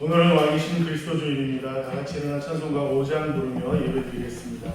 오늘은 왕이신 그리스도 주일입니다. 다 같이 일어나 찬송가 5장 부르며 예배드리겠습니다.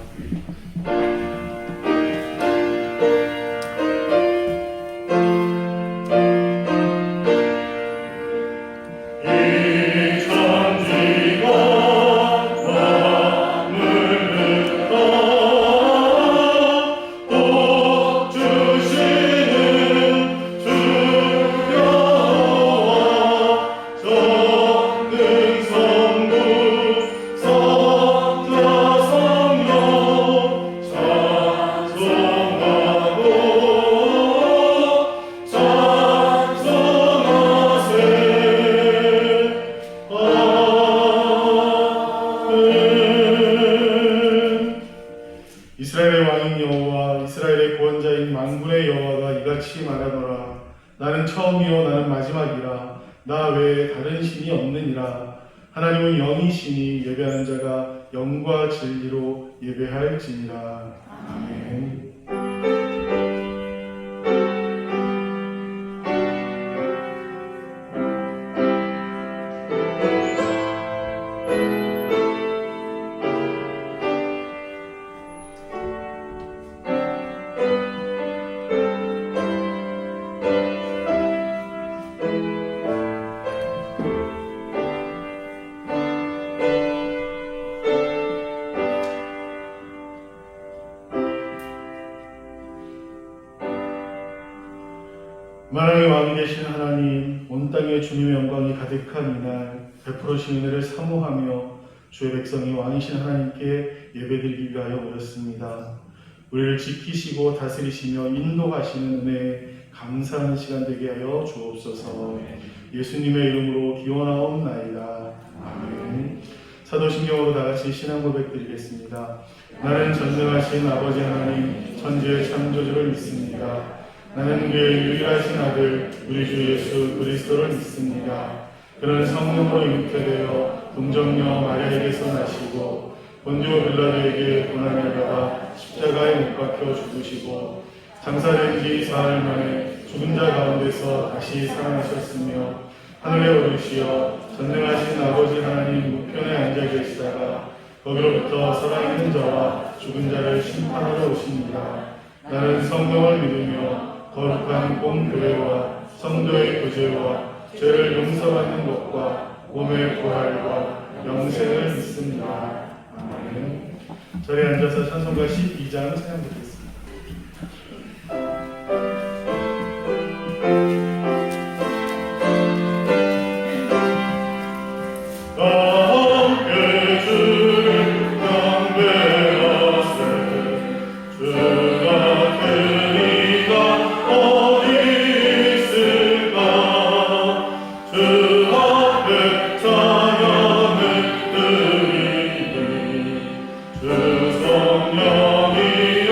이스라엘의 왕인 여호와 이스라엘의 구원자인 만군의 여호와가 이같이 말하노라. 나는 처음이요 나는 마지막이라. 나 외에 다른 신이 없느니라. 하나님은 영이시니 예배하는 자가 영과 진리로 예배할지니라. 아멘. 만왕의 왕이 되신 하나님, 온 땅에 주님의 영광이 가득한 이날 베풀어주신 은혜를 사모하며 주의 백성이 왕이신 하나님께 예배드리기 위하여 모였습니다. 우리를 지키시고 다스리시며 인도하시는 은혜에 감사하는 시간 되게 하여 주옵소서. 예수님의 이름으로 기원하옵나이다. 아멘. 사도신경으로 다같이 신앙 고백 드리겠습니다. 나는 전능하신 아버지 하나님 천지의 창조주를 믿습니다. 나는 그의 유일하신 아들 우리 주 예수 그리스도를 믿습니다. 그는 성령으로 잉태되어 동정녀 마리아에게서 나시고 본디오 빌라도에게 고난을 받아 십자가에 못 박혀 죽으시고 장사된 지 사흘 만에 죽은 자 가운데서 다시 살아나셨으며 하늘에 오르시어 전능하신 아버지 하나님 우편에 앉아 계시다가 거기로부터 살아있는 자와 죽은 자를 심판하러 오십니다. 나는 성령을 믿으며 거룩한 공교회와 성도의 교제와 죄를 용서받는 것과 몸의 부활과 영생을 믿습니다. 아멘. 자리에 앉아서 찬송가 12장 찬양드리겠습니다. 성령이여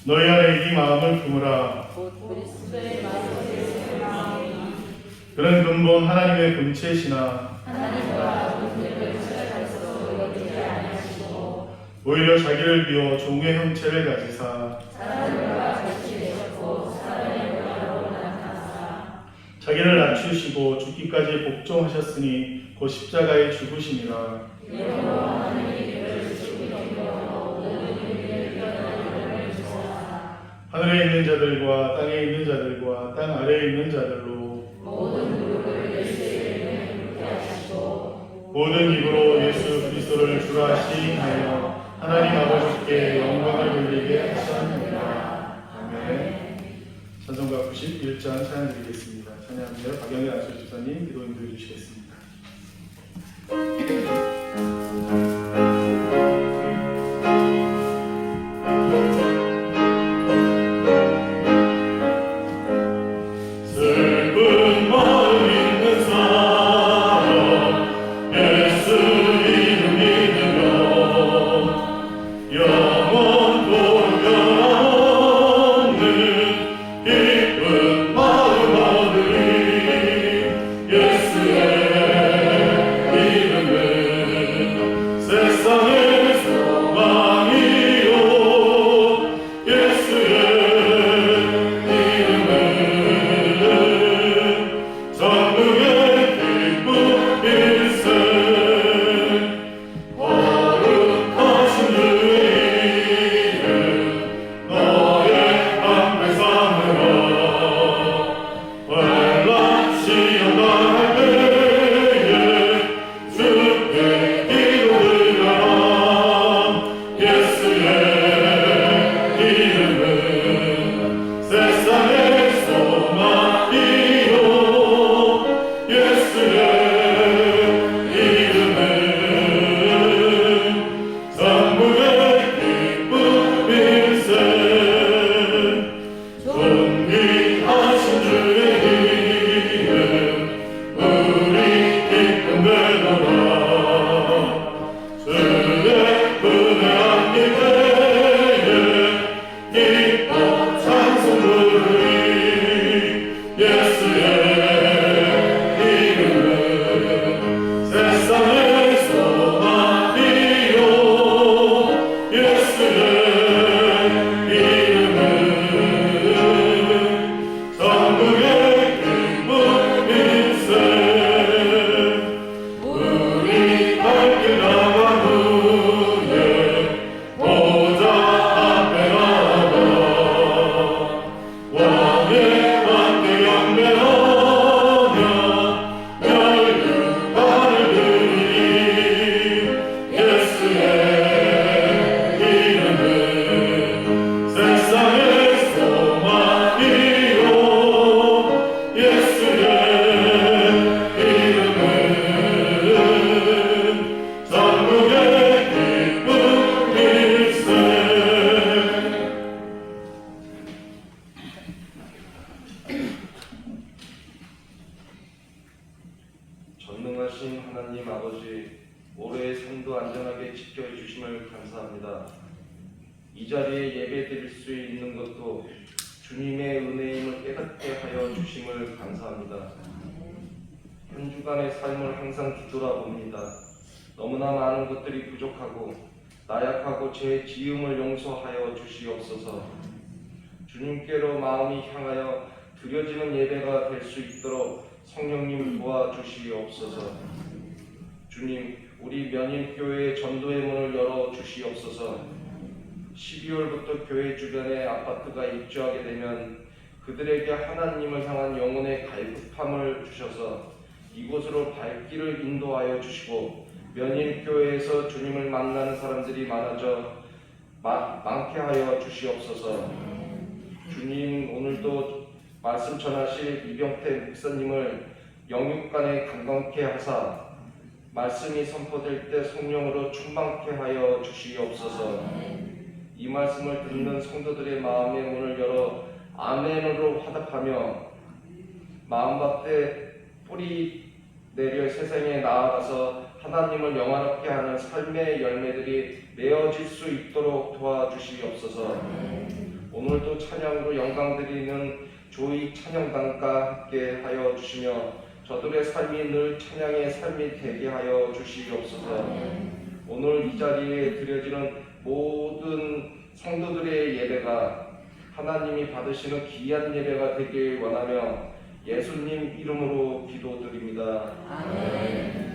너희 안에 이 마음을 품으라. 그리스도의 마음이 그런 근본 하나님의 본체시나 하나님과 우리를 구별할수 여기지 아니하시고 오히려 자기를 비워 종의 형체를 가지사 사람과 같이 되셨고 사람의 모양으로 나타나사 자기를 낮추시고 죽기까지 복종하셨으니 곧 십자가에 죽으심이라. 이러므로 하나님이 그를 죽이시며 모든 일을 일어나게 주사 하늘에 있는 자들과 땅에 있는 자들과 땅 아래에 있는 자들로 모든 무릎을 예수의 이름에 꿇게 하시고 모든 입으로 예수 그리스도를 주라 시인하여 하나님 아버지께 영광을 돌리게 하셨느니라. 아멘. 찬송가 91장 찬양 드리겠습니다. 찬양하며 박영일 안수 집사님 기도 인도해 주시겠습니다. 슬픈 마음 있는 사람 예수 이름 믿으며 영원토록 변함없는 기쁜 마음 얻으리. 예수의 이름은 세상의 소망이요 예수의 이름은 전국의 기쁨 일생. 거룩하신 주의 이름 너의 앞에 삼으라. 환란시험 당할 때에 주께 기도드려라. 예수의 이름은 세상의 소망이요 예수의 이름은 천국의 기쁨 일생. 존귀하신 주의 이름 우리 기쁨 되노라. 주의 은혜 안길 때에 기뻐 찬송 부르리. 예수의 이름은 세상의 소망이요 예수의 이름은 천국의 기쁨 일생. 우리 밝게 나간 후에 보좌 앞에 나가 왕의 함께 경배하며 멸류관을 드리리. 예수의 이름은 세상의 소망이요 예수의 이름은 천국의 기쁨 일생. 전능하신 하나님 아버지, 올해의 삶도 안전하게 지켜해 주심을 감사합니다. 이 자리에 예배 드릴 수 있는 것도 주님의 은혜임을 깨닫게 하여 주심을 감사합니다. 한 주간의 삶을 항상 뒤돌아봅니다. 너무나 많은 것들이 부족하고 나약하고 제 지음을 용서하여 주시옵소서. 주님께로 마음이 향하여 드려지는 예배가 될 수 있도록 성령님 도와주시옵소서. 주님, 우리 면인교회의 전도의 문을 열어 주시옵소서. 12월부터 교회 주변에 아파트가 입주하게 되면 그들에게 하나님을 향한 영혼의 갈급함을 주셔서 이곳으로 발길을 인도하여 주시고 면인교회에서 주님을 만나는 사람들이 많게 하여 주시옵소서. 주님, 오늘도 말씀 전하실 이병태 목사님을 영육간에 강건케 하사 말씀이 선포될 때 성령으로 충만케 하여 주시옵소서. 이 말씀을 듣는 성도들의 마음의 문을 열어 아멘으로 화답하며 마음밭에 뿌리 내려 세상에 나아가서 하나님을 영화롭게 하는 삶의 열매들이 맺어질 수 있도록 도와주시옵소서. 오늘도 찬양으로 영광 드리는 조이 찬양단과 함께 하여 주시며 저들의 삶이 늘 찬양의 삶이 되게 하여 주시옵소서. 오늘 이 자리에 드려지는 모든 성도들의 예배가 하나님이 받으시는 귀한 예배가 되길 원하며 예수님 이름으로 기도드립니다. 아멘.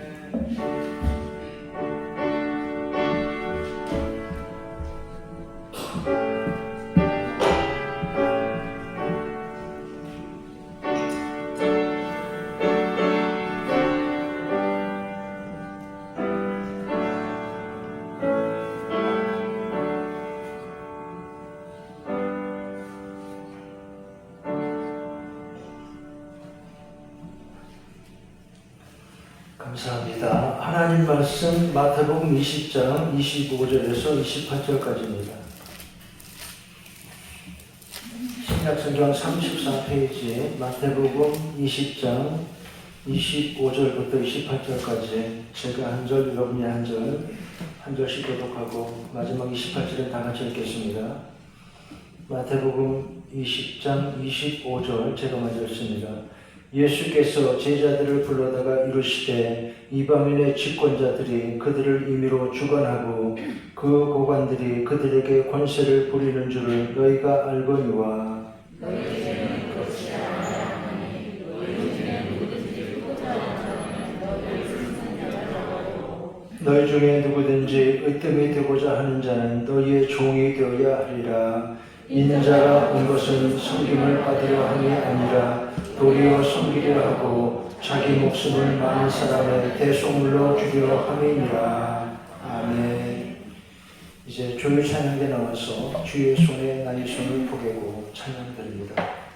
감사합니다. 하나님 말씀 마태복음 20장 25절에서 28절까지입니다. 신약성경 34페이지 마태복음 20장 25절부터 28절까지 제가 한 절, 여러분이 한 절, 한 절씩 교독하고 마지막 28절은 다 같이 읽겠습니다. 마태복음 20장 25절 제가 먼저 읽습니다. 예수께서 제자들을 불러다가 이르시되 이방인의 집권자들이 그들을 임의로 주관하고 그 고관들이 그들에게 권세를 부리는 줄을 너희가 알거니와 너희에게는 그렇지 아니하나니 너희 중에 누구든지 후자하는 너희를 승산자라고 너희 중에 누구든지 으뜸이 되고자 하는 자는 너희의 종이 되어야 하리라. 인자가 온 것은 섬김을 받으려 함이 아니라 도리어 섬기려 하고 자기 목숨을 많은 사람의 대속물로 주려 함이니라. 아멘. 이제 조율 찬양대 나와서 주의 손에 나의 손을 포개고 찬양드립니다.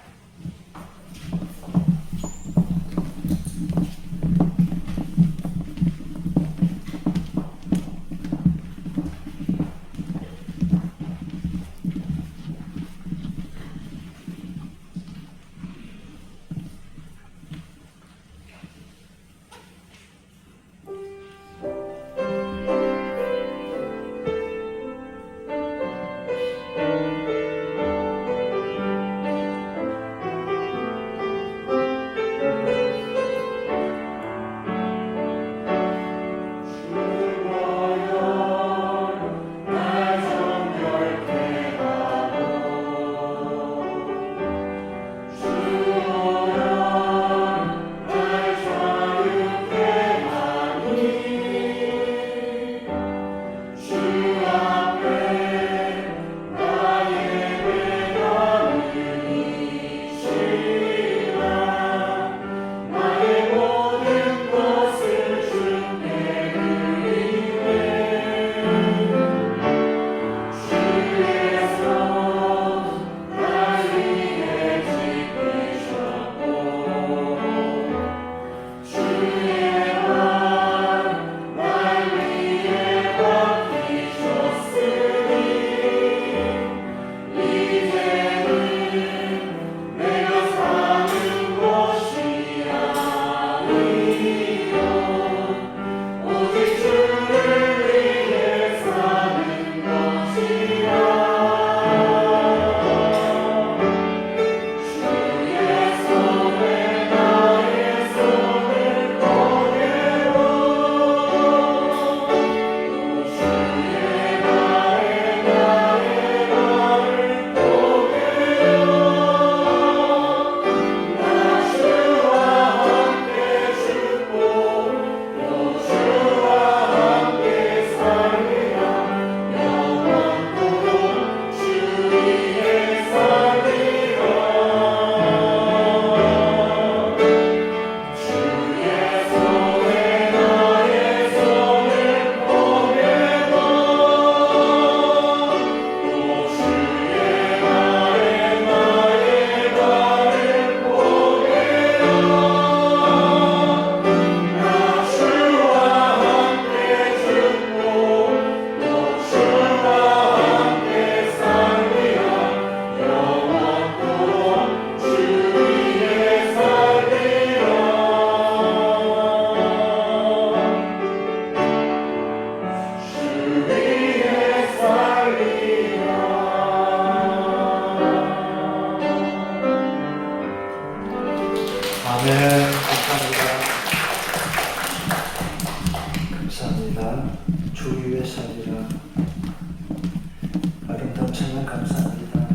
찬양 감사합니다.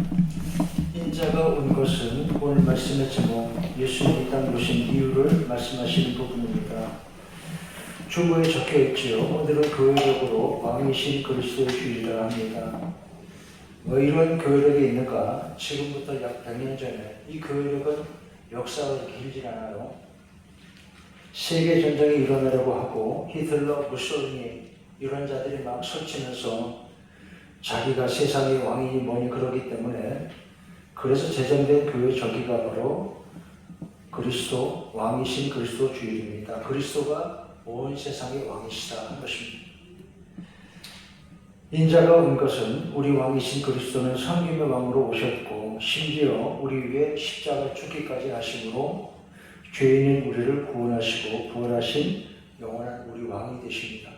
인자가 온 것은 오늘 말씀의 제목 예수님이 이 땅에 오신 이유를 말씀하시는 부분입니다. 주보에 적혀 있지요. 오늘은 교회력으로 왕이신 그리스도의 주일이라 합니다. 왜 이런 교회력이 있는가? 지금부터 약 100년 전에 이 교회력은 역사가 길지 않아요. 세계전쟁이 일어나려고 하고 히틀러, 무솔리니 이런 자들이 막 설치면서 자기가 세상의 왕이니 뭐니 그러기 때문에 그래서 제정된 교회 절기가 바로 그리스도 왕이신 그리스도 주일입니다. 그리스도가 온 세상의 왕이시다 하는 것입니다. 인자가 온 것은 우리 왕이신 그리스도는 성김의 왕으로 오셨고 심지어 우리 위해 십자가 죽기까지 하심으로 죄인인 우리를 구원하시고 부활하신 영원한 우리 왕이 되십니다.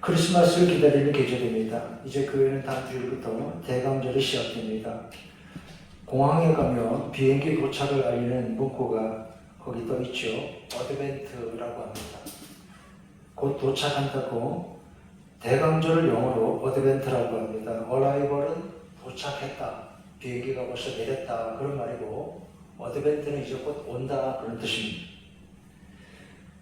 크리스마스를 기다리는 계절입니다. 이제 교회는 다음 주일부터 대강절이 시작됩니다. 공항에 가면 비행기 도착을 알리는 문구가 거기 떠 있죠. 어드벤트라고 합니다. 곧 도착한다고 대강절을 영어로 어드벤트라고 합니다. 어라이벌은 도착했다. 비행기가 벌써 내렸다. 그런 말이고 어드벤트는 이제 곧 온다. 그런 뜻입니다.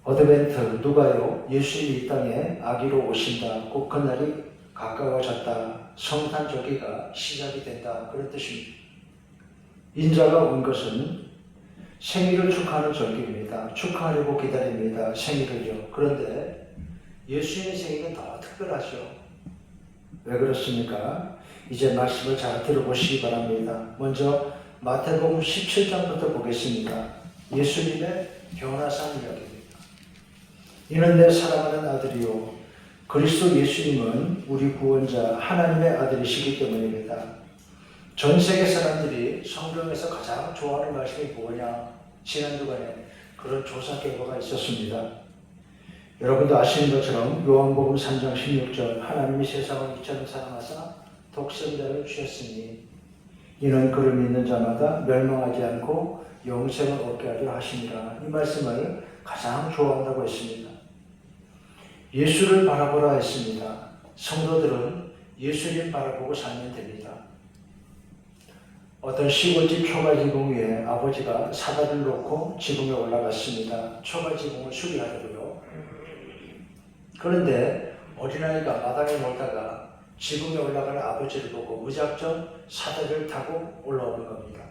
어드벤트 누가요? 예수님이 이 땅에 아기로 오신다. 곧 그날이 가까워졌다. 성탄절기가 시작이 된다. 그런 뜻입니다. 인자가 온 것은 생일을 축하하는 절기입니다. 축하하려고 기다립니다. 생일을요. 그런데 예수님의 생일은 더 특별하죠. 왜 그렇습니까? 이제 말씀을 잘 들어보시기 바랍니다. 먼저 마태복음 17장부터 보겠습니다. 예수님의 변화산 이야기입니다. 이는 내 사랑하는 아들이요 그리스도 예수님은 우리 구원자 하나님의 아들이시기 때문입니다. 전 세계 사람들이 성경에서 가장 좋아하는 말씀이 뭐냐? 지난 주간에 그런 조사 결과가 있었습니다. 여러분도 아시는 것처럼 요한복음 3장 16절 하나님이 세상을 이처럼 사랑하사 독생자를 주셨으니 이는 그를 믿는 자마다 멸망하지 않고 영생을 얻게 하려 하심이라. 이 말씀을 가장 좋아한다고 했습니다. 예수를 바라보라 했습니다. 성도들은 예수님 바라보고 살면 됩니다. 어떤 시골집 초가지붕 위에 아버지가 사다리를 놓고 지붕에 올라갔습니다. 초가지붕을 수리하려고요. 그런데 어린아이가 마당에 놀다가 지붕에 올라가는 아버지를 보고 무작정 사다리를 타고 올라오는 겁니다.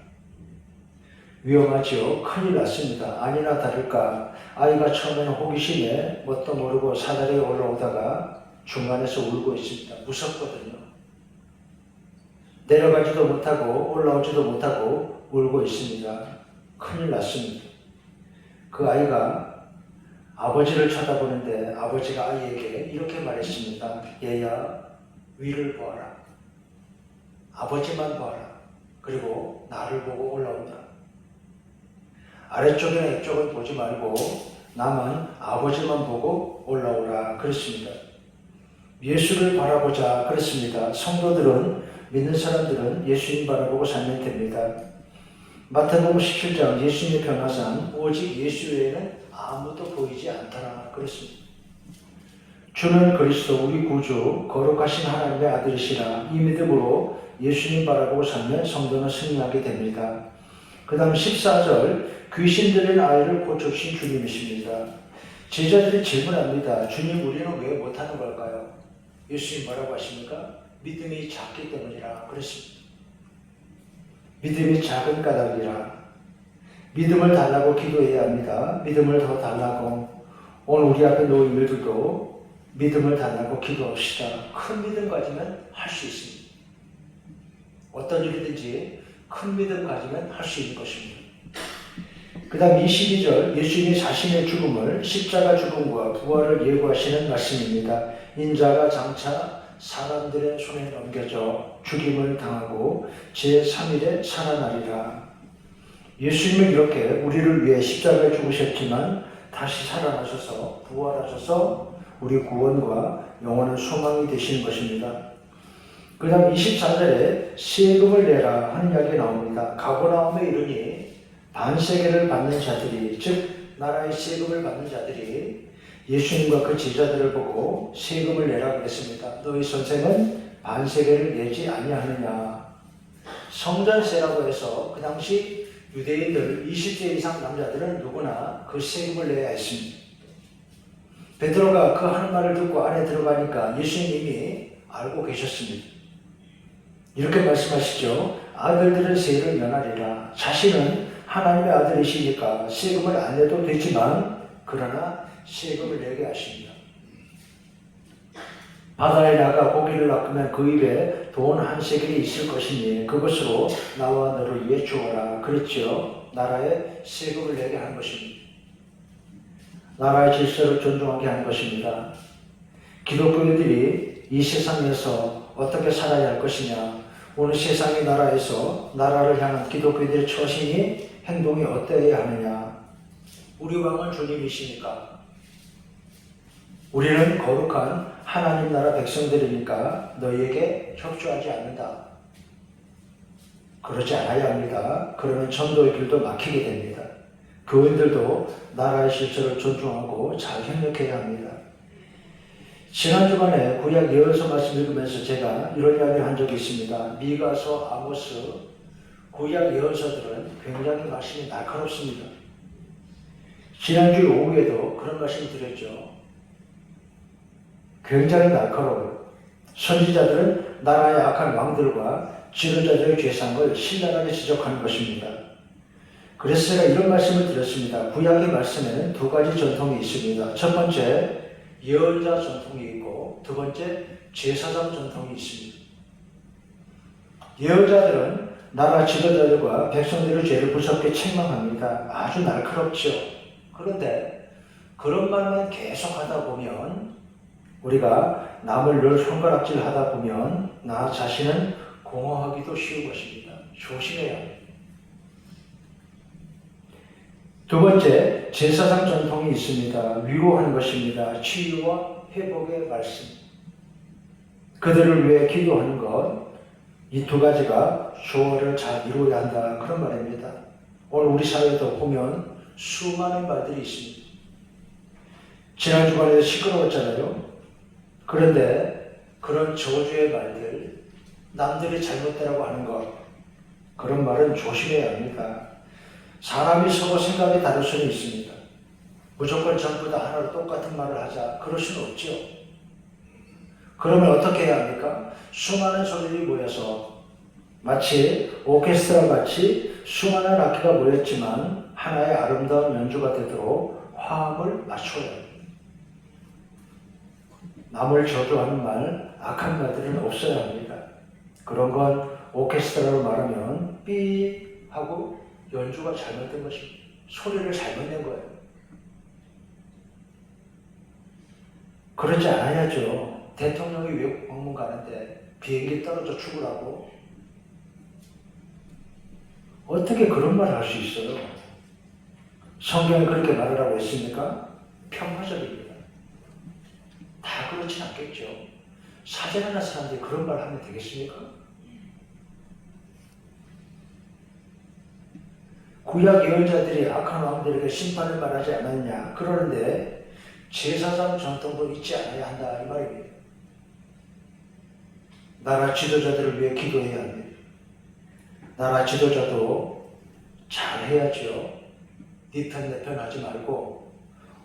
위험하지요. 큰일 났습니다. 아니나 다를까 아이가 처음에는 호기심에 뭣도 모르고 사다리에 올라오다가 중간에서 울고 있습니다. 무섭거든요. 내려가지도 못하고 올라오지도 못하고 울고 있습니다. 큰일 났습니다. 그 아이가 아버지를 쳐다보는데 아버지가 아이에게 이렇게 말했습니다. 얘야 위를 보아라. 아버지만 보아라. 그리고 나를 보고 올라온다. 아래쪽이나 이쪽을 보지 말고 남은 아버지만 보고 올라오라. 그랬습니다. 예수를 바라보자. 그랬습니다. 성도들은 믿는 사람들은 예수님 바라보고 살면 됩니다. 마태복음 17장 예수님의 변화상 오직 예수 외에는 아무도 보이지 않더라. 그랬습니다. 주는 그리스도 우리 구주 거룩하신 하나님의 아들이시라. 이 믿음으로 예수님 바라보고 살면 성도는 승리하게 됩니다. 그 다음 14절 귀신 들린 아이를 고쳐주신 주님이십니다. 제자들이 질문합니다. 주님 우리는 왜 못하는 걸까요? 예수님 뭐라고 하십니까? 믿음이 작기 때문이라 그랬습니다. 믿음이 작은 까닭이라. 믿음을 달라고 기도해야 합니다. 믿음을 더 달라고. 오늘 우리 앞에 놓인 일들도 믿음을 달라고 기도합시다. 큰 믿음 가지면 할 수 있습니다. 어떤 일이든지 큰 믿음 가지면 할 수 있는 것입니다. 그 다음 22절 예수님이 자신의 죽음을 십자가 죽음과 부활을 예고하시는 말씀입니다. 인자가 장차 사람들의 손에 넘겨져 죽임을 당하고 제3일에 살아나리라. 예수님은 이렇게 우리를 위해 십자가에 죽으셨지만 다시 살아나셔서 부활하셔서 우리 구원과 영원한 소망이 되시는 것입니다. 그 다음 24절에 세금을 내라 하는 이야기가 나옵니다. 가버나움에 이르니 반세계를 받는 자들이 즉 나라의 세금을 받는 자들이 예수님과 그 제자들을 보고 세금을 내라고 했습니다. 너희 선생은 반세겔을 내지 아니하느냐. 성전세라고 해서 그 당시 유대인들 20세 이상 남자들은 누구나 그 세금을 내야 했습니다. 베드로가 그 하는 말을 듣고 안에 들어가니까 예수님이 알고 계셨습니다. 이렇게 말씀하시죠. 아들들은 세를 면하리라. 자신은 하나님의 아들이시니까 세금을 안 내도 되지만 그러나 세금을 내게 하십니다. 바다에 나가 고기를 낚으면 그 입에 돈 한 세겔이 있을 것이니 그것으로 나와 너를 위해 주어라. 그랬죠. 나라에 세금을 내게 한 것입니다. 나라의 질서를 존중하게 한 것입니다. 기독교인들이 이 세상에서 어떻게 살아야 할 것이냐, 오늘 세상의 나라에서 나라를 향한 기독교인들의 처신이 행동이 어떠해야 하느냐. 우리 왕은 주님이시니까 우리는 거룩한 하나님 나라 백성들이니까 너희에게 협조하지 않는다. 그러지 않아야 합니다. 그러면 전도의 길도 막히게 됩니다. 교인들도 나라의 질서를 존중하고 잘 협력해야 합니다. 지난 주간에 구약 예언서 말씀 읽으면서 제가 이런 이야기를 한 적이 있습니다. 미가서, 아모스, 구약 예언서들은 굉장히 말씀이 날카롭습니다. 지난주 오후에도 그런 말씀을 드렸죠. 굉장히 날카로워요. 선지자들은 나라의 악한 왕들과 지도자들의 죄상을 신랄하게 지적하는 것입니다. 그래서 제가 이런 말씀을 드렸습니다. 구약의 말씀에는 두 가지 전통이 있습니다. 첫 번째, 예언자 전통이 있고 두 번째, 제사장 전통이 있습니다. 예언자들은 나라 지도자들과 백성들의 죄를 무섭게 책망합니다. 아주 날카롭죠. 그런데 그런 말만 계속 하다 보면 우리가 남을 늘 손가락질 하다 보면 나 자신은 공허하기도 쉬운 것입니다. 조심해야 합니다. 두 번째, 제사장 전통이 있습니다. 위로하는 것입니다. 치유와 회복의 말씀. 그들을 위해 기도하는 것, 이 두 가지가 조화를 잘 이루어야 한다. 그런 말입니다. 오늘 우리 사회에도 보면 수많은 말들이 있습니다. 지난 주간에 시끄러웠잖아요. 그런데 그런 저주의 말들, 남들이 잘못되라고 하는 것, 그런 말은 조심해야 합니다. 사람이 서로 생각이 다를 수는 있습니다. 무조건 전부 다 하나로 똑같은 말을 하자. 그럴 수는 없죠. 그러면 어떻게 해야 합니까? 수많은 소리들이 모여서 마치 오케스트라 같이 수많은 악기가 모였지만 하나의 아름다운 연주가 되도록 화음을 맞춰야 합니다. 남을 저주하는 말, 악한 말들은 없어야 합니다. 그런 건 오케스트라로 말하면 삐 하고 연주가 잘못된 것입니다. 소리를 잘못 낸 거예요. 그러지 않아야죠. 대통령이 외국 방문 가는데 비행기 떨어져 죽으라고 어떻게 그런 말을 할 수 있어요? 성경에 그렇게 말하라고 했습니까? 평화적입니다. 다 그렇진 않겠죠. 사제나는 사람들이 그런 말 하면 되겠습니까? 구약 예언자들이 악한 왕들에게 심판을 말하지 않았냐? 그러는데 제사장 전통도 잊지 않아야 한다 이 말입니다. 나라 지도자들을 위해 기도해야 합니다. 나라 지도자도 잘해야죠. 네 편 내 편 하지 말고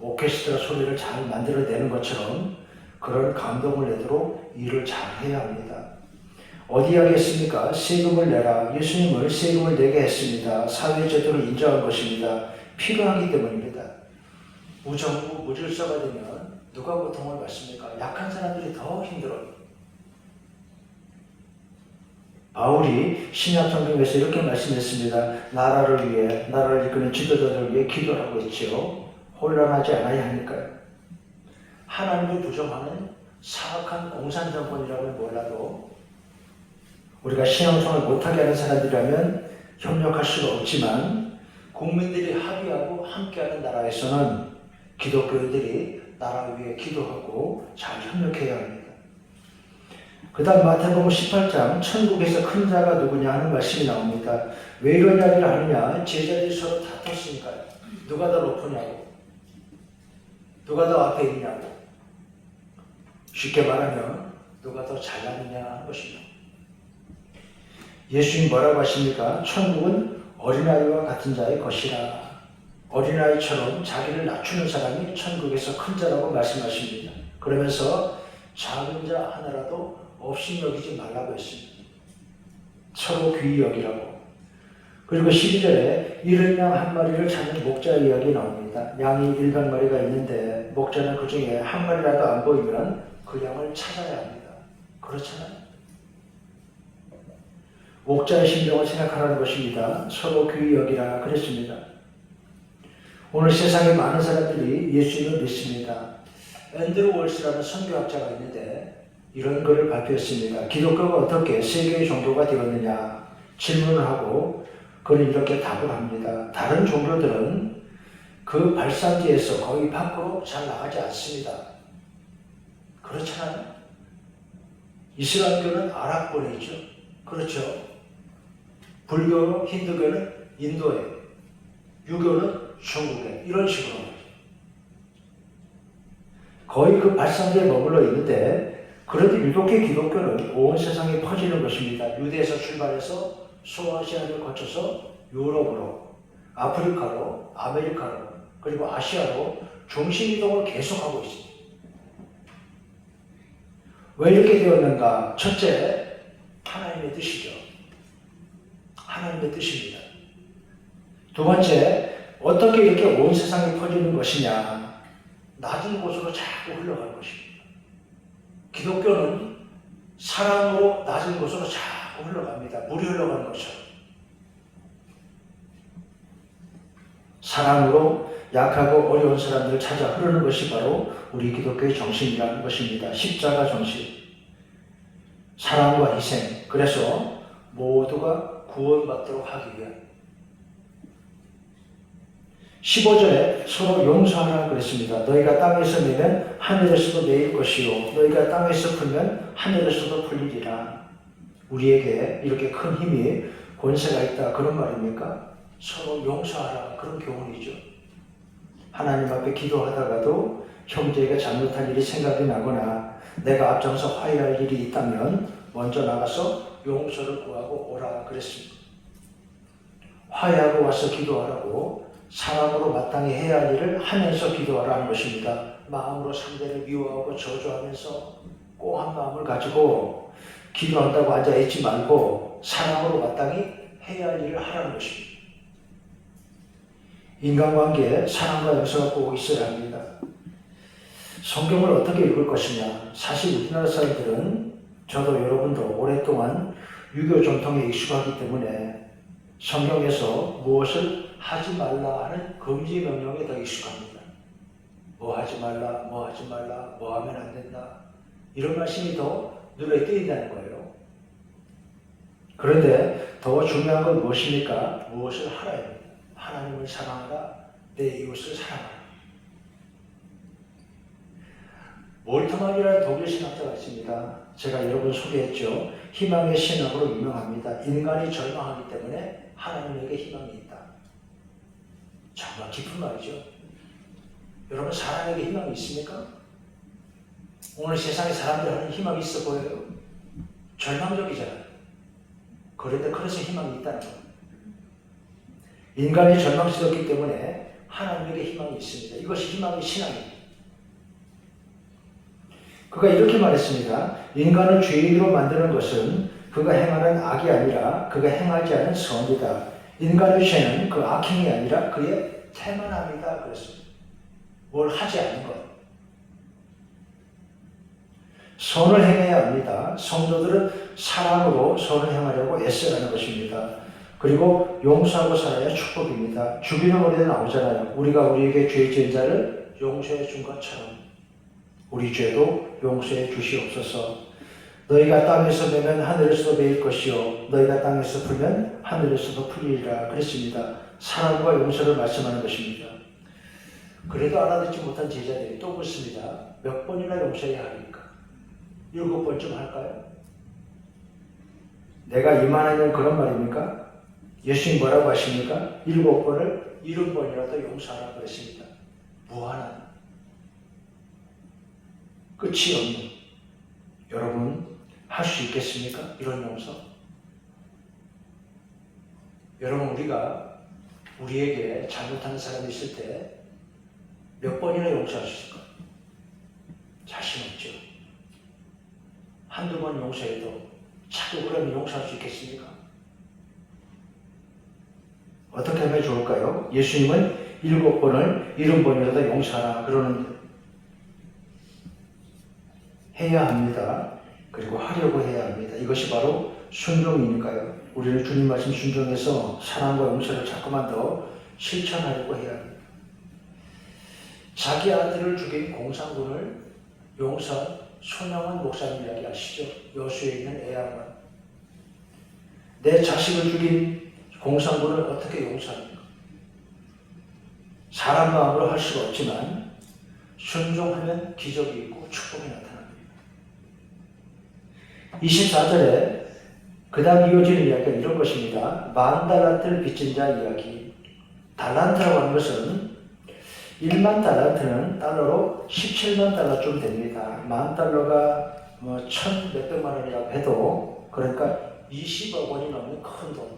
오케스트라 소리를 잘 만들어내는 것처럼 그런 감동을 내도록 일을 잘해야 합니다. 어디 하겠습니까? 세금을 내라. 예수님을 세금을 내게 했습니다. 사회제도를 인정한 것입니다. 필요하기 때문입니다. 무정부, 무질서가 되면 누가 고통을 받습니까? 약한 사람들이 더 힘들어요. 바울이 신약 성경에서 이렇게 말씀했습니다. 나라를 위해, 나라를 이끄는 지도자들을 위해 기도하고 있죠. 혼란하지 않아야 하니까요. 하나님을 부정하는 사악한 공산정권이라면 몰라도 우리가 신앙생활을 못하게 하는 사람들이라면 협력할 수가 없지만 국민들이 합의하고 함께하는 나라에서는 기독교인들이 나라 위에 기도하고 잘 협력해야 합니다. 그 다음 마태복음 18장 천국에서 큰 자가 누구냐 하는 말씀이 나옵니다. 왜 이런 이야기를 하느냐? 제자들이 서로 다퉜으니까요. 누가 더 높으냐고, 누가 더 앞에 있냐고. 쉽게 말하면 누가 더 잘나느냐 하는 것이죠. 예수님 뭐라고 하십니까? 천국은 어린아이와 같은 자의 것이라. 어린아이처럼 자기를 낮추는 사람이 천국에서 큰 자라고 말씀하십니다. 그러면서 작은 자 하나라도 없이 여기지 말라고 했습니다. 서로 귀히 여기라고. 그리고 12절에 잃은 양 한 마리를 찾는 목자 이야기 나옵니다. 양이 100마리가 있는데 목자는 그 중에 한 마리라도 안 보이면 그 양을 찾아야 합니다. 그렇잖아요. 목자의 심정을 생각하라는 것입니다. 서로 귀히 여기라 그랬습니다. 오늘 세상에 많은 사람들이 예수님을 믿습니다. 앤드루 월스라는 선교학자가 있는데 이런 글을 발표했습니다. 기독교가 어떻게 세계의 종교가 되었느냐 질문을 하고 그는 이렇게 답을 합니다. 다른 종교들은 그 발산지에서 거의 밖으로 잘 나가지 않습니다. 그렇잖아요. 이슬람교는 아랍권에 있죠. 그렇죠. 불교, 힌두교는 인도에, 유교는 중국에, 이런 식으로 거의 그 발상지에 머물러 있는데 그런데 유독히 기독교는 온 세상에 퍼지는 것입니다. 유대에서 출발해서 소아시아를 거쳐서 유럽으로, 아프리카로, 아메리카로, 그리고 아시아로 중심이동을 계속하고 있습니다. 왜 이렇게 되었는가? 첫째, 하나님의 뜻이죠. 하나님의 뜻입니다. 두 번째, 어떻게 이렇게 온 세상에 퍼지는 것이냐? 낮은 곳으로 자꾸 흘러가는 것입니다. 기독교는 사랑으로 낮은 곳으로 자꾸 흘러갑니다. 물이 흘러가는 것처럼. 사랑으로 약하고 어려운 사람들을 찾아 흐르는 것이 바로 우리 기독교의 정신이라는 것입니다. 십자가 정신. 사랑과 희생. 그래서 모두가 구원받도록 하기 위한 15절에 서로 용서하라 그랬습니다. 너희가 땅에서 내면 하늘에서도 내릴 것이요 너희가 땅에서 풀면 하늘에서도 풀리리라. 우리에게 이렇게 큰 힘이 권세가 있다 그런 말입니까? 서로 용서하라 그런 교훈이죠. 하나님 앞에 기도하다가도 형제가 잘못한 일이 생각이 나거나 내가 앞장서 화해할 일이 있다면 먼저 나가서 용서를 구하고 오라 그랬습니다. 화해하고 와서 기도하라고 사랑으로 마땅히 해야 할 일을 하면서 기도하라는 것입니다. 마음으로 상대를 미워하고 저주하면서 꼬한 마음을 가지고 기도한다고 앉아있지 말고 사랑으로 마땅히 해야 할 일을 하라는 것입니다. 인간관계에 사랑과 용서가 꼭 있어야 합니다. 성경을 어떻게 읽을 것이냐? 사실 우리나라 사람들은 저도 여러분도 오랫동안 유교 전통에 익숙하기 때문에 성경에서 무엇을 하지 말라 하는 금지 명령에 더 익숙합니다. 뭐 하지 말라, 뭐 하지 말라, 뭐 하면 안 된다. 이런 말씀이 더 눈에 띄인다는 거예요. 그런데 더 중요한 건 무엇입니까? 무엇을 하라야 합니다. 하나님을 사랑하라, 내 이웃을 사랑하라. 몰트만이라는 독일 신학자가 있습니다. 제가 여러분 소개했죠. 희망의 신학으로 유명합니다. 인간이 절망하기 때문에 하나님에게 희망이 있다. 정말 깊은 말이죠. 여러분 사람에게 희망이 있습니까? 오늘 세상에 사람들 하는 희망이 있어 보여요? 절망적이잖아요. 그런데 그래서 희망이 있다는 거예요. 인간이 절망스럽기 때문에 하나님에게 희망이 있습니다. 이것이 희망의 신앙입니다. 그가 이렇게 말했습니다. 인간을 죄인으로 만드는 것은 그가 행하는 악이 아니라 그가 행하지 않은 선이다. 인간의 죄는 그 악행이 아니라 그의 태만함이다. 그랬습니다. 뭘 하지 않는 것. 선을 행해야 합니다. 성도들은 사랑으로 선을 행하려고 애써야 하는 것입니다. 그리고 용서하고 살아야 축복입니다. 주기는 어디에 나오잖아요. 우리가 우리에게 죄 지은 자를 용서해 준 것처럼 우리 죄도 용서해 주시옵소서. 너희가 땅에서 매면 하늘에서도 매일 것이요 너희가 땅에서 풀면 하늘에서도 풀리리라 그랬습니다. 사랑과 용서를 말씀하는 것입니다. 그래도 알아듣지 못한 제자들이 또 묻습니다. 몇 번이나 용서해야 합니까? 7번쯤 할까요? 내가 이만하면 그런 말입니까? 예수님 뭐라고 하십니까? 7번을 70번이라도 용서하라 여러분 할 수 있겠습니까? 이런 용서? 여러분 우리가 우리에게 잘못하는 사람이 있을 때 몇 번이나 용서할 수 있을까? 자신 없죠. 한두 번 용서해도 자꾸 그러면 용서할 수 있겠습니까? 어떻게 하면 좋을까요? 예수님은 7번을 70번이라도 용서하라 그러는데 해야 합니다. 그리고 하려고 해야 합니다. 이것이 바로 순종이니까요. 우리는 주님 말씀 순종해서 사랑과 용서를 자꾸만 더 실천하려고 해야 합니다. 자기 아들을 죽인 공산군을 용서한 손영원 목사님 이야기 아시죠? 여수에 있는 애양관. 내 자식을 죽인 공산군을 어떻게 용서합니까? 사람 마음으로 할 수가 없지만 순종하면 기적이 있고 축복이 나타납니다. 24절에 그 다음 이어지는 이야기가 이런 것입니다. 10,000달란트를 빚진 자 이야기. 달란트라고 하는 것은 1만 달란트는 달러로 17만 달러쯤 됩니다. 10,000달러가 1,100만 원이라고 해도 그러니까 20억 원이 넘는 큰 돈.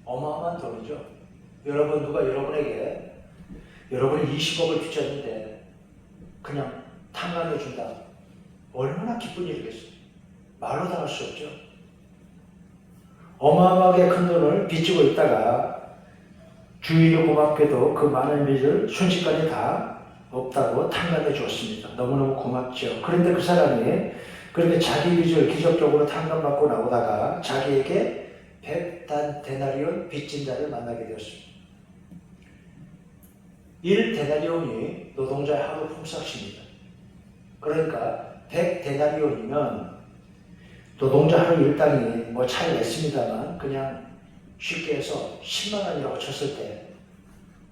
어마어마한 돈이죠. 여러분 누가 여러분에게 여러분이 20억을 빚졌는데 그냥 탕감해 준다. 얼마나 기쁜 일이겠어요. 말로 다 할 수 없죠. 어마어마하게 큰 돈을 빚지고 있다가 주인이 고맙게도 그 많은 빚을 순식간에 다 없다고 탕감해 주었습니다. 너무너무 고맙죠. 그런데 그 사람이 그렇게 자기 빚을 기적적으로 탕감받고 나오다가 자기에게 100데나리온 빚진 자를 만나게 되었습니다. 1데나리온이 노동자의 하루 품삯입니다. 그러니까 100데나리온이면 노동자 하루 일당이 뭐 차이 냈습니다만 그냥 쉽게 해서 10만 원이라고 쳤을 때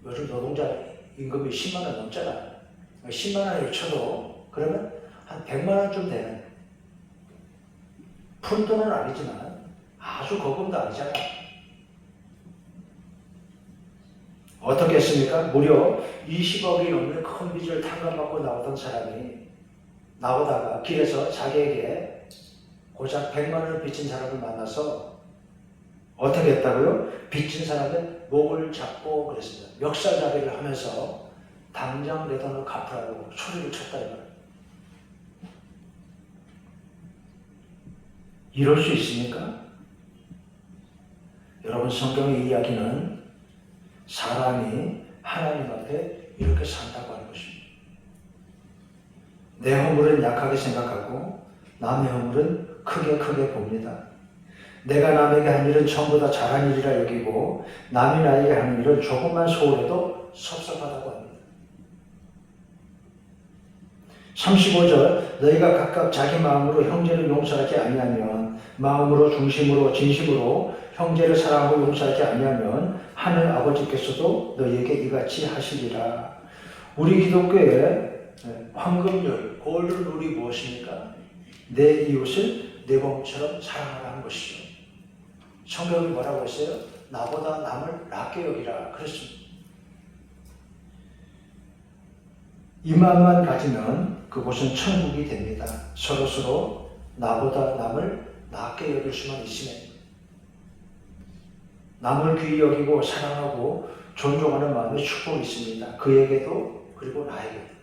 요즘 노동자 임금이 10만 원 넘잖아요. 10만 원을 쳐도 그러면 한 100만 원쯤 되는 푼돈은 아니지만 아주 거금도 아니잖아요. 어떻게 했습니까? 무려 20억이 넘는 큰 빚을 탕감받고 나오던 사람이 나오다가 길에서 자기에게 고작 100만 원을 빚진 사람을 만나서 어떻게 했다고요? 빚진 사람의 목을 잡고 그랬습니다. 멱살잡이를 하면서 당장 내 돈을 갚으라고 소리를 쳤다는 거예요. 이럴 수 있습니까? 여러분 성경의 이야기는 사람이 하나님 앞에 이렇게 산다고 하는 것입니다. 내 허물은 약하게 생각하고 남의 허물은 크게 봅니다. 내가 남에게 한 일은 전부 다 잘한 일이라 여기고 남이 나에게 하는 일은 조금만 소홀해도 섭섭하다고 합니다. 35절 너희가 각각 자기 마음으로 형제를 용서하지 아니하면 마음으로 중심으로 진심으로 형제를 사랑하고 용서하지 아니하면 하늘 아버지께서도 너희에게 이같이 하시리라. 우리 기독교의 황금률, 골든 룰이 무엇입니까? 내 이웃을 내 몸처럼 사랑하라 하는 것이죠. 성경이 뭐라고 했어요? 나보다 남을 낫게 여기라 그랬습니다. 이 마음만 가지면 그곳은 천국이 됩니다. 서로서로 나보다 남을 낫게 여길 수만 있으면 남을 귀히 여기고 사랑하고 존중하는 마음에 축복이 있습니다. 그에게도 그리고 나에게도.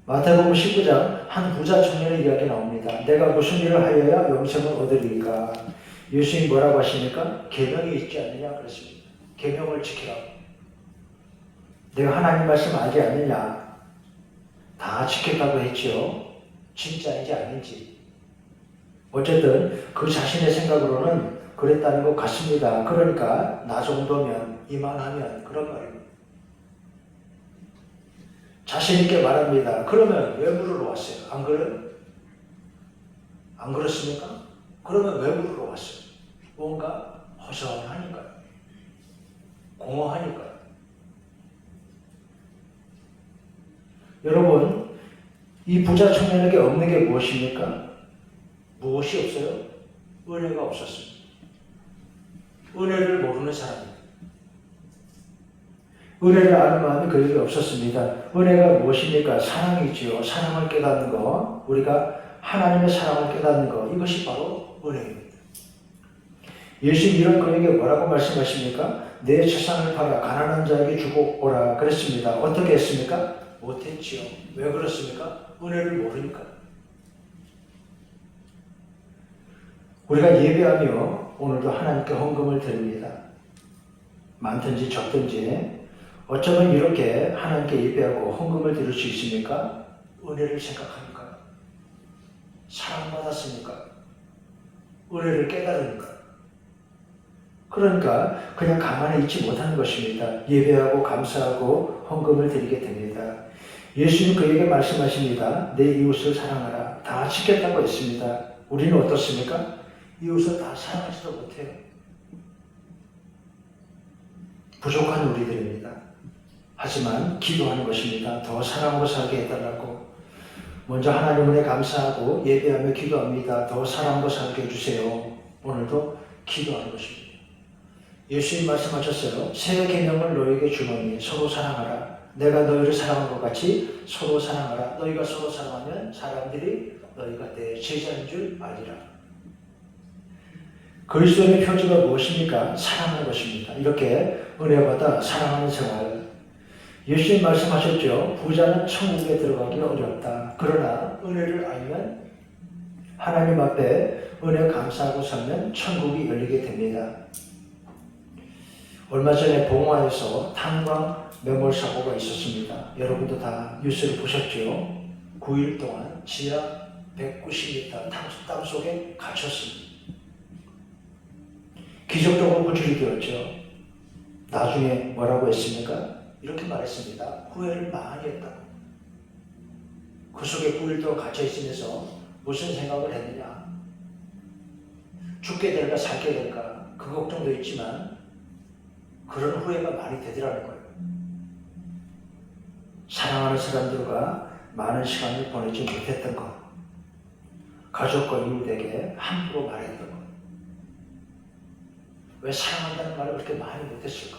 마태복음 19장 한 부자 청년의 이야기 나옵니다. 내가 무슨 일을 하여야 영생을 얻으리까? 예수님이 뭐라고 하십니까? 계명이 있지 않느냐 그랬습니다. 계명을 지키라. 내가 하나님 말씀 알지 않느냐? 다 지켰다고 했지요. 진짜인지 아닌지. 어쨌든 그 자신의 생각으로는 그랬다는 것 같습니다. 그러니까 나 정도면 이만하면 그런 말입니다. 자신 있게 말합니다. 그러면 왜 물으러 왔어요? 안 그래요? 안 그렇습니까? 그러면 왜 물으러 왔어요? 뭔가 허전하니까요. 공허하니까요. 여러분, 이 부자 청년에게 없는 게 무엇입니까? 무엇이 없어요? 은혜가 없었습니다. 은혜를 모르는 사람입니다. 은혜를 아는 마음이 그에게 없었습니다. 은혜가 무엇입니까? 사랑이지요. 사랑을 깨닫는 것, 우리가 하나님의 사랑을 깨닫는 것, 이것이 바로 은혜입니다. 예수님 이런 그에게 뭐라고 말씀하십니까? 내 재산을 팔아 가난한 자에게 주고 오라 그랬습니다. 어떻게 했습니까? 못했지요. 왜 그렇습니까? 은혜를 모르니까. 우리가 예배하며 오늘도 하나님께 헌금을 드립니다. 많든지 적든지 어쩌면 이렇게 하나님께 예배하고 헌금을 드릴 수 있습니까? 은혜를 생각하니까, 사랑받았으니까, 은혜를 깨달으니까. 그러니까 그냥 가만히 있지 못하는 것입니다. 예배하고 감사하고 헌금을 드리게 됩니다. 예수님 그에게 말씀하십니다. 내 이웃을 사랑하라. 다 지켰다고 했습니다. 우리는 어떻습니까? 이웃을 다 사랑하지도 못해요. 부족한 우리들입니다. 하지만 기도하는 것입니다. 더 사랑으로 살게 해달라고. 먼저 하나님 은혜 감사하고 예배하며 기도합니다. 더 사랑으로 살게 해주세요. 오늘도 기도하는 것입니다. 예수님 말씀하셨어요. 새 계명을 너에게 주노니 서로 사랑하라. 내가 너희를 사랑한 것 같이 서로 사랑하라. 너희가 서로 사랑하면 사람들이 너희가 내 제자인 줄 알리라. 그리스도의 표지가 무엇입니까? 사랑하는 것입니다. 이렇게 은혜 받아 사랑하는 생활. 예수님 말씀하셨죠. 부자는 천국에 들어가기 어렵다. 그러나 은혜를 알면 하나님 앞에 은혜 감사하고 살면 천국이 열리게 됩니다. 얼마 전에 봉화에서 탄광 매몰 사고가 있었습니다. 여러분도 다 뉴스를 보셨죠? 9일 동안 지하 190m 땅 속에 갇혔습니다. 기적적으로 구출이 되었죠. 나중에 뭐라고 했습니까? 이렇게 말했습니다. 후회를 많이 했다고. 그 속에 9일 동안 갇혀 있으면서 무슨 생각을 했느냐? 죽게 될까 살게 될까 그 걱정도 있지만 그런 후회가 많이 되더라는 거예요. 사랑하는 사람들과 많은 시간을 보내지 못했던 것, 가족과 이웃에게 함부로 말했던 것, 왜 사랑한다는 말을 그렇게 많이 못했을까?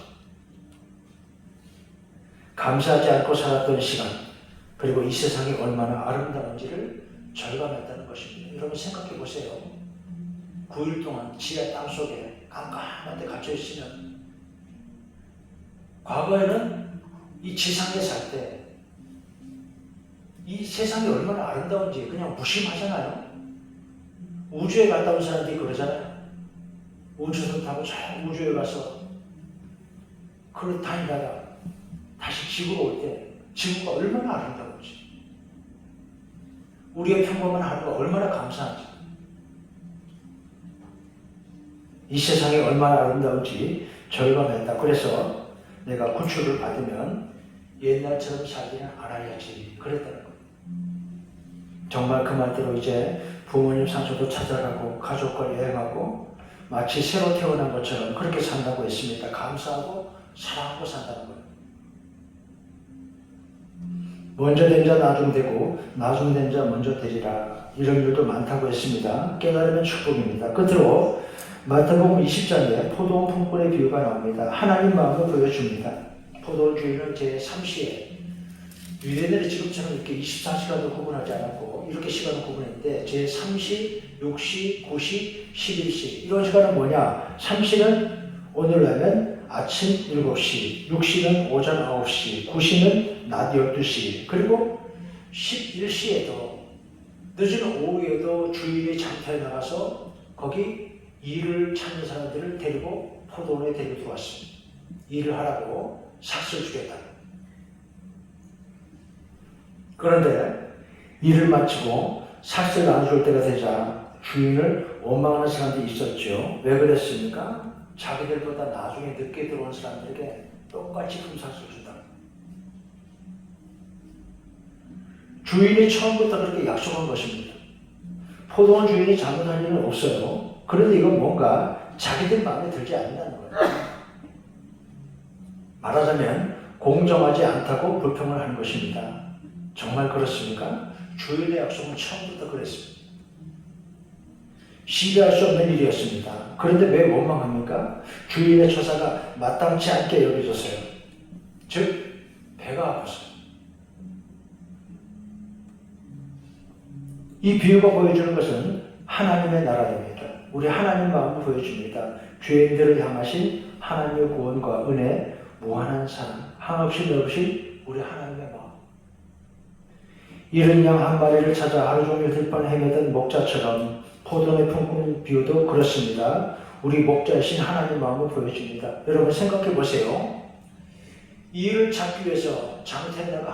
감사하지 않고 살았던 시간, 그리고 이 세상이 얼마나 아름다운지를 절감했다는 것입니다. 여러분 생각해 보세요. 9일 동안 지하 땅 속에 깜깜한 데 갇혀 있으면, 과거에는 이 지상에 살 때 이 세상이 얼마나 아름다운지 그냥 무심하잖아요. 우주에 갔다 온 사람들이 그러잖아요. 우주선 타고 저 우주에 가서 그걸 다니다가 다시 지구로 올 때 지구가 얼마나 아름다운지, 우리의 평범한 하루가 얼마나 감사한지, 이 세상이 얼마나 아름다운지 절감했다. 그래서 내가 구출을 받으면 옛날처럼 살지는 않아야지 그랬다는 거예요. 정말 그 말대로 이제 부모님 산소도 찾아가고 가족과 여행하고 마치 새로 태어난 것처럼 그렇게 산다고 했습니다. 감사하고 사랑하고 산다는 거예요. 먼저 된 자 나중 되고 나중 된 자 먼저 되리라. 이런 일도 많다고 했습니다. 깨달으면 축복입니다. 끝으로 마태복음 20장에 포도원 품꾼의 비유가 나옵니다. 하나님 마음을 보여줍니다. 포도원 주인은 제3시에 유대인들이 지금처럼 이렇게 24시간도 구분하지 않았고 이렇게 시간을 구분했는데 제3시, 6시, 9시, 11시 이런 시간은 뭐냐? 3시는 오늘날은 아침 7시, 6시는 오전 9시, 9시는 낮 12시, 그리고 11시에도 늦은 오후에도 주인이 장터에 나가서 거기 일을 찾는 사람들을 데리고 포도원에 데리고 들어왔습니다. 일을 하라고 삭스를 주겠다. 그런데 일을 마치고 삭스를 나눠줄 때가 되자 주인을 원망하는 사람들이 있었죠. 왜 그랬습니까? 자기들보다 나중에 늦게 들어온 사람들에게 똑같이 품삯을 준다. 주인이 처음부터 그렇게 약속한 것입니다. 포도원 주인이 잘못할 일은 없어요. 그런데 이건 뭔가 자기들 마음에 들지 않는다는 거예요. 말하자면 공정하지 않다고 불평을 하는 것입니다. 정말 그렇습니까? 주인의 약속은 처음부터 그랬습니다. 신뢰할 수 없는 일이었습니다. 그런데 왜 원망합니까? 주인의 처사가 마땅치 않게 여겨졌어요. 즉 배가 아파서. 이 비유가 보여주는 것은 하나님의 나라입니다. 우리 하나님 마음을 보여줍니다. 죄인들을 향하신 하나님의 구원과 은혜, 무한한 사랑, 한없이 넓으신 우리 하나님의 마음. 이른 양 한 마리를 찾아 하루 종일 들판 헤매던 목자처럼 포도원에 품꾼 비유도 그렇습니다. 우리 목자이신 하나님의 마음을 보여줍니다. 여러분 생각해 보세요. 이 일을 찾기 위해서 장태내가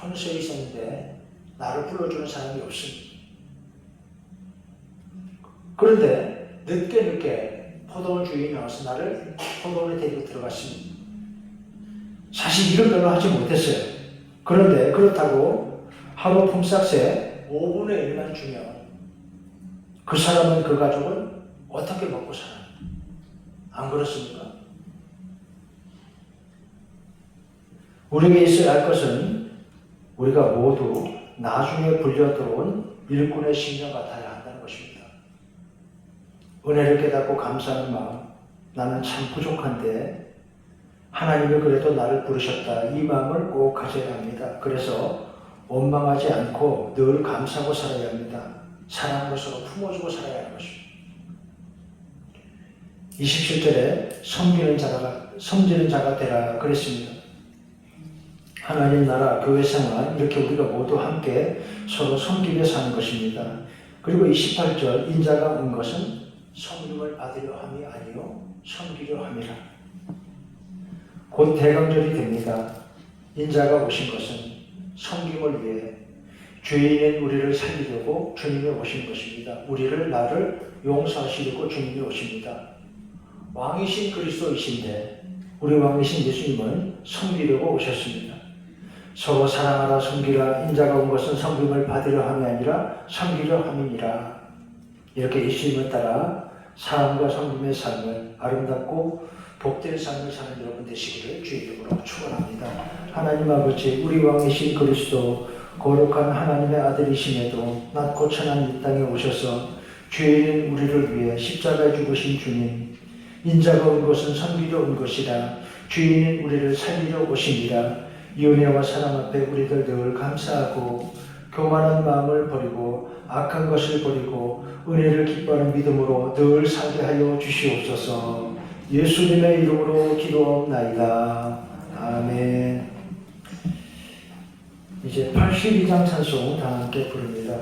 하루 종일 서 있었는데 나를 불러주는 사람이 없습니다. 그런데 늦게 포도원 주인이 나와서 나를 포도원에 데리고 들어갔습니다. 사실 일을 별로 하지 못했어요. 그런데 그렇다고 하루 품삯에 5분의 1만 주면 그 사람은 그 가족은 어떻게 먹고 살아요? 안 그렇습니까? 우리에게 있어야 할 것은 우리가 모두 나중에 불려 들어온 일꾼의 심령 같아야 한다는 것입니다. 은혜를 깨닫고 감사하는 마음, 나는 참 부족한데 하나님이 그래도 나를 부르셨다. 이 마음을 꼭 가져야 합니다. 그래서 원망하지 않고 늘 감사하고 살아야 합니다. 사랑으로 서로 품어주고 살아야 하는 것입니다. 27절에 섬기는 자가 되라 그랬습니다. 하나님 나라 교회 생활 이렇게 우리가 모두 함께 서로 섬기며 사는 것입니다. 그리고 28절 인자가 온 것은 섬김을 받으려 함이 아니요 섬기려 함이라. 곧 대강절이 됩니다. 인자가 오신 것은 섬김을 위해 죄인인 우리를 살리려고 주님이 오신 것입니다. 나를 용서하시려고 주님이 오십니다. 왕이신 그리스도이신데 우리 왕이신 예수님은 섬기려고 오셨습니다. 서로 사랑하라 섬기라. 인자가 온 것은 섬김을 받으려 함이 아니라 섬기려 함이니라. 이렇게 예수님을 따라 사랑과 섬김의 삶을 아름답고 복된 삶을 사는 여러분 되시기를 주의 이름으로 축원합니다. 하나님 아버지, 우리 왕이신 그리스도 거룩한 하나님의 아들이심에도 낮고 천한 이 땅에 오셔서 죄인인 우리를 위해 십자가에 죽으신 주님, 인자가 온 것은 섬기려 온 것이라. 죄인인 우리를 살리려 오시니라. 이 은혜와 사랑 앞에 우리들 늘 감사하고 교만한 마음을 버리고 악한 것을 버리고 은혜를 기뻐하는 믿음으로 늘 살게 하여 주시옵소서. 예수님의 이름으로 기도하옵나이다. 아멘. 이제 82장 찬송 다 함께 부릅니다.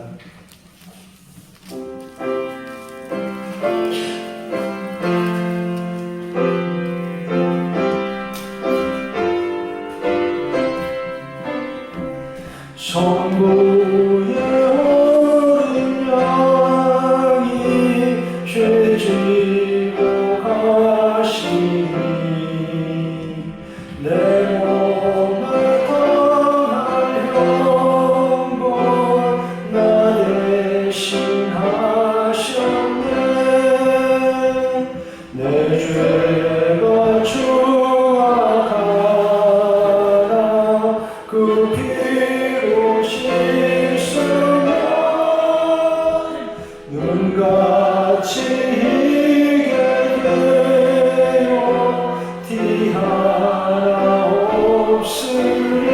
성부의 어린 양이 죄 지고 가시니 내 몸을 떠날 형벌 나 대신 하셨네. 내 죄가 추악하나 그 피로 씻으면 눈같이 희게 되어 티 하나 없으니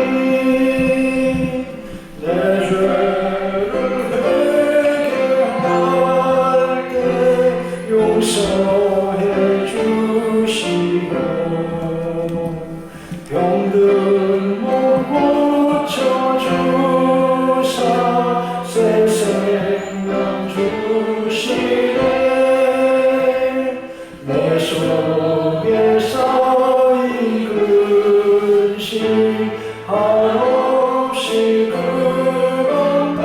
내 죄를 회개할 때 용서해 주시고 병든 몸 고쳐주사 새 생명 주시네. 내 속에서 이끈 시 한없이 그것만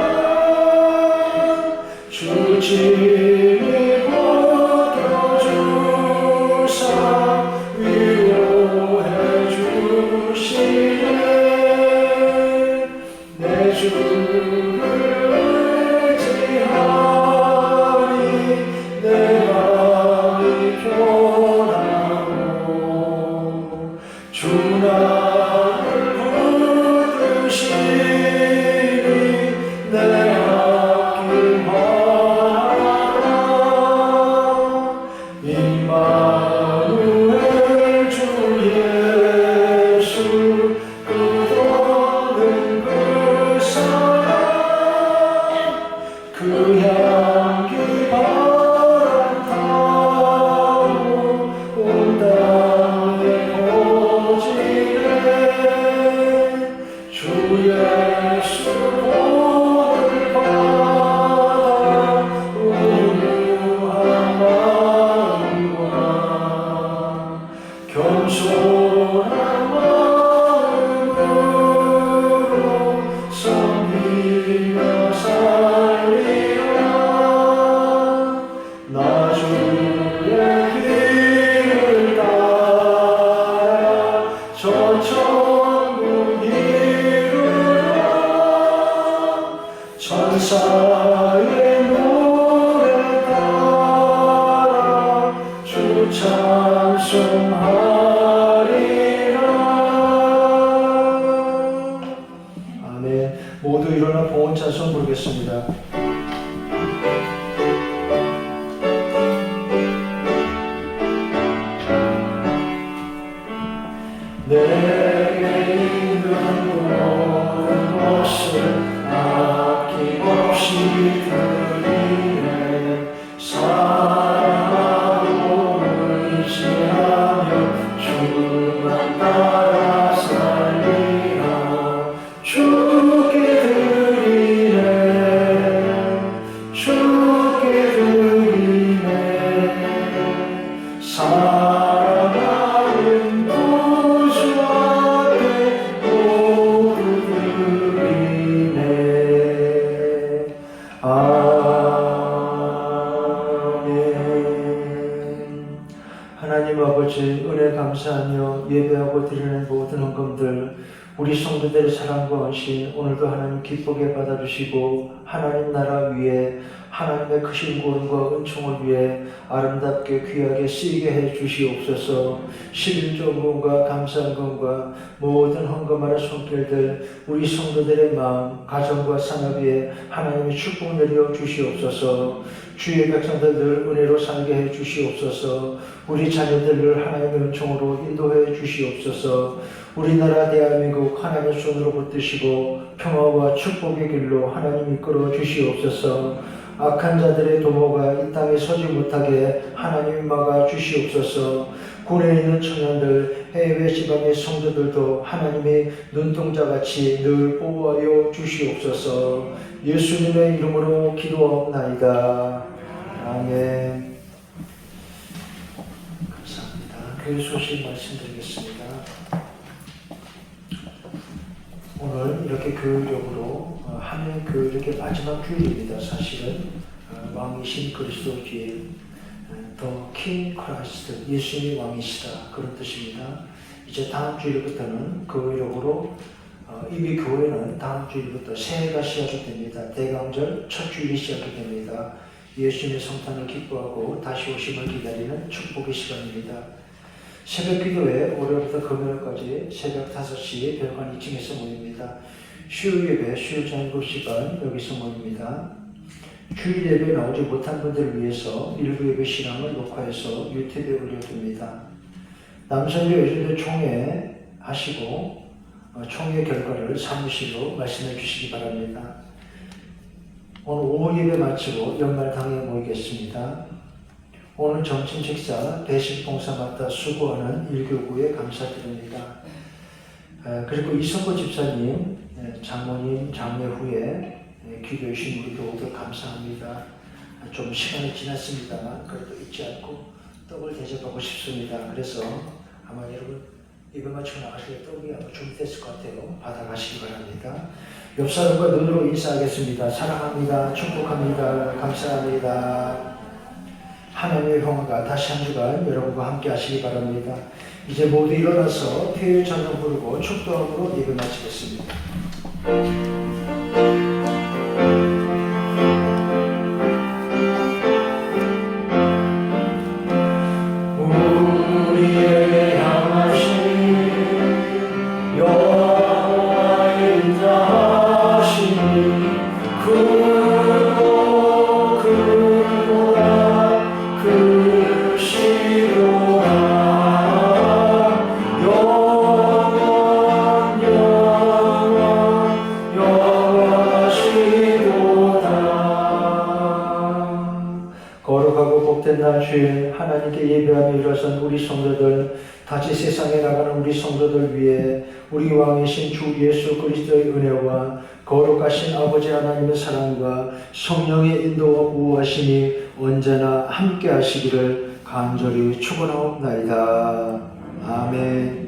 주님이 버텨주 아멘. 모두 일어나 봉헌 찬송 부르겠습니다. 내게 있는 모든 것을 아낌없이 드리네. 사랑하고 의지하며 주만 따라 살리라. 주께 드리네. 주께 드리네. 사랑하는 구주 앞에 모두 드리네. 아멘. 하나님 아버지, 은혜 감사하며 예배하고 드리는 모든 헌금들, 우리 성도들의 사랑과 헌신 오늘도 하나님 기쁘게 받아주시고 하나님 나라 위에 하나님의 크신 구원과 은총을 위해 아름답게 귀하게 쓰이게 해 주시옵소서. 11조금과 감사금과 모든 헌금하는 손길들 우리 성도들의 마음, 가정과 산업 위에 하나님의 축복 내려 주시옵소서. 주의 백성들 늘 은혜로 살게 해 주시옵소서. 우리 자녀들을 하나님의 은총으로 인도해 주시옵소서. 우리나라 대한민국 하나님의 손으로 붙드시고 평화와 축복의 길로 하나님 이끌어 주시옵소서. 악한 자들의 도모가 이 땅에 서지 못하게 하나님이 막아 주시옵소서. 군에 있는 청년들, 해외 지방의 성도들도 하나님의 눈동자같이 늘 보호하여 주시옵소서. 예수님의 이름으로 기도하옵나이다. 아멘. 감사합니다. 교회 소식 말씀드리겠습니다. 오늘 이렇게 교회적으로 한 해 이렇게 마지막 주일입니다. 사실은 왕이신 그리스도 주일, 더 킹 크라이스트, 예수님이 왕이시다, 그런 뜻입니다. 이제 다음 주일부터는 교회적으로 이미 교회는 다음 주일부터 새해가 시작이 됩니다. 대강절 첫 주일이 시작이 됩니다. 예수님의 성탄을 기뻐하고 다시 오심을 기다리는 축복의 시간입니다. 새벽 기도회 월요일부터 금요일까지 새벽 5시에 별관 2층에서 모입니다. 수요 예배, 수요 장구 시간 여기서 모입니다. 주일 예배 나오지 못한 분들을 위해서 일부 예배 신앙을 녹화해서 유튜브에 올려둡니다. 남성교 여전도 총회 하시고 총회 결과를 사무실로 말씀해 주시기 바랍니다. 오늘 오후 예배 마치고 연말당에 모이겠습니다. 오늘 점심 식사 배신 봉사 맡아 수고하는 일교구에 감사드립니다. 그리고 이성구 집사님, 장모님 장례 후에 기도해 주신 우리 교우들 감사합니다. 좀 시간이 지났습니다만 그래도 잊지 않고 떡을 대접하고 싶습니다. 그래서 아마 여러분 예배 마치고 나가실 때 떡이 아마 준비됐을 것 같아요. 받아가시기 바랍니다. 옆 사람과 눈으로 인사하겠습니다. 사랑합니다. 축복합니다. 감사합니다. 하나님의 평화가 다시 한 주간 여러분과 함께 하시기 바랍니다. 이제 모두 일어나서 태일 찬양 부르고 축도함으로 예배 마치겠습니다. 우리에게 향하신 여호와의 인자하시니 거룩하고 복된 날 주일 하나님께 예배하며 일어선 우리 성도들, 다시 세상에 나가는 우리 성도들 위해 우리 왕이신 주 예수 그리스도의 은혜와 거룩하신 아버지 하나님의 사랑과 성령의 인도와 우호하심이 언제나 함께 하시기를 간절히 축원하옵나이다. 아멘.